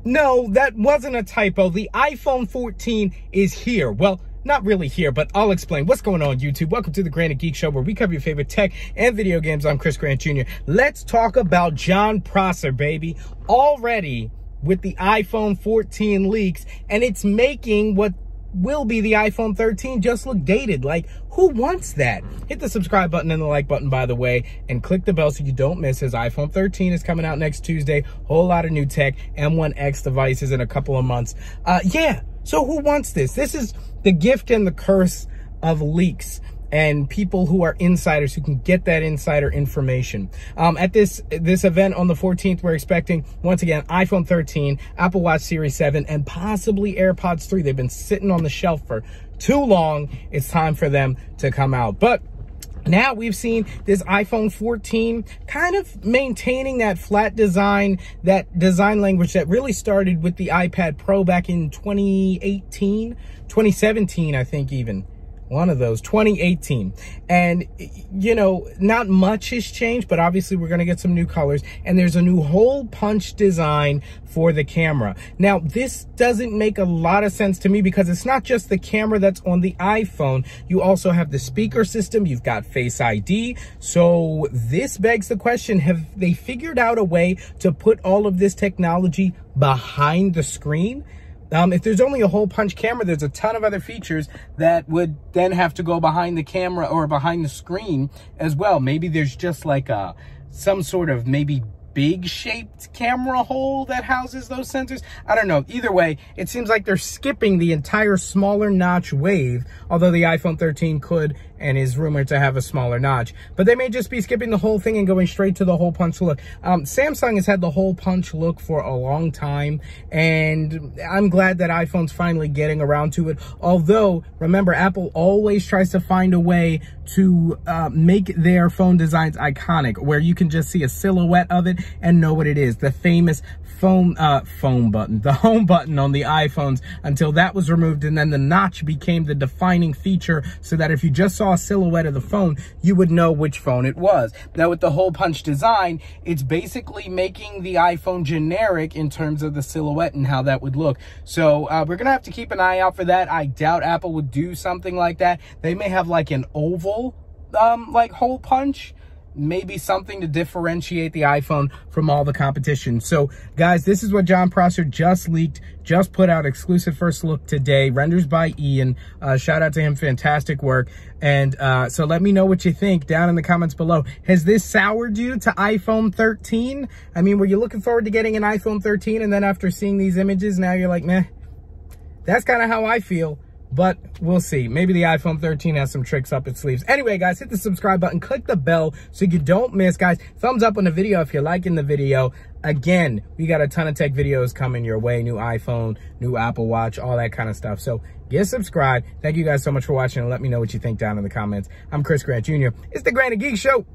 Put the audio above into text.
No, that wasn't a typo. The iPhone 14 is here. Well, not really here, but I'll explain. What's going on, YouTube? Welcome to the Grant and Geek Show, where we cover your favorite tech and video games. I'm Chris Grant Jr. Let's talk about Jon Prosser, baby. Already with the iPhone 14 leaks, and it's making what will be the iPhone 13 just look dated. Like, who wants that? Hit the subscribe button and the like button, by the way, and click the bell so you don't miss his iPhone 13 is coming out next Tuesday. Whole lot of new tech, M1X devices in a couple of months. Yeah, so who wants this? This is the gift and the curse of leaks and people who are insiders who can get that insider information. At this event on the 14th, we're expecting, once again, iPhone 13, Apple Watch Series 7, and possibly AirPods 3. They've been sitting on the shelf for too long. It's time for them to come out. But now we've seen this iPhone 14 kind of maintaining that flat design, that design language that really started with the iPad Pro back in 2018, 2017, I think even. One of those, 2018. And, you know, not much has changed, but obviously we're going to get some new colors. And there's a new hole punch design for the camera. Now, this doesn't make a lot of sense to me because it's not just the camera that's on the iPhone. You also have the speaker system. You've got Face ID. So this begs the question, have they figured out a way to put all of this technology behind the screen? If there's only a hole punch camera, there's a ton of other features that would then have to go behind the camera or behind the screen as well. Maybe there's just like some sort of maybe big shaped camera hole that houses those sensors. I don't know. Either way, it seems like they're skipping the entire smaller notch wave, although the iPhone 13 could and is rumored to have a smaller notch. But they may just be skipping the whole thing and going straight to the hole punch look. Samsung has had the hole punch look for a long time, and I'm glad that iPhone's finally getting around to it. Although, remember, Apple always tries to find a way to make their phone designs iconic, where you can just see a silhouette of it and know what it is. The famous phone button, the home button on the iPhones, until that was removed, and then the notch became the defining feature so that if you just saw a silhouette of the phone, you would know which phone it was. Now with the hole punch design, it's basically making the iPhone generic in terms of the silhouette and how that would look. So we're gonna have to keep an eye out for that. I doubt Apple would do something like that. They may have like an oval like hole punch, maybe something to differentiate the iPhone from all the competition. So guys, this is what Jon Prosser just leaked, just put out exclusive first look today, renders by Ian. Shout out to him, fantastic work. And so let me know what you think down in the comments below. Has this soured you to iPhone 13? I mean, were you looking forward to getting an iPhone 13 and then after seeing these images, now you're like, meh? That's kind of how I feel. But we'll see. Maybe the iPhone 13 has some tricks up its sleeves. Anyway, guys, hit the subscribe button, click the bell so you don't miss. Guys, thumbs up on the video if you're liking the video. Again, we got a ton of tech videos coming your way. New iPhone, new Apple Watch, all that kind of stuff. So get subscribed. Thank you guys so much for watching, and let me know what you think down in the comments. I'm Chris Grant Jr. It's the Grant and Geek Show.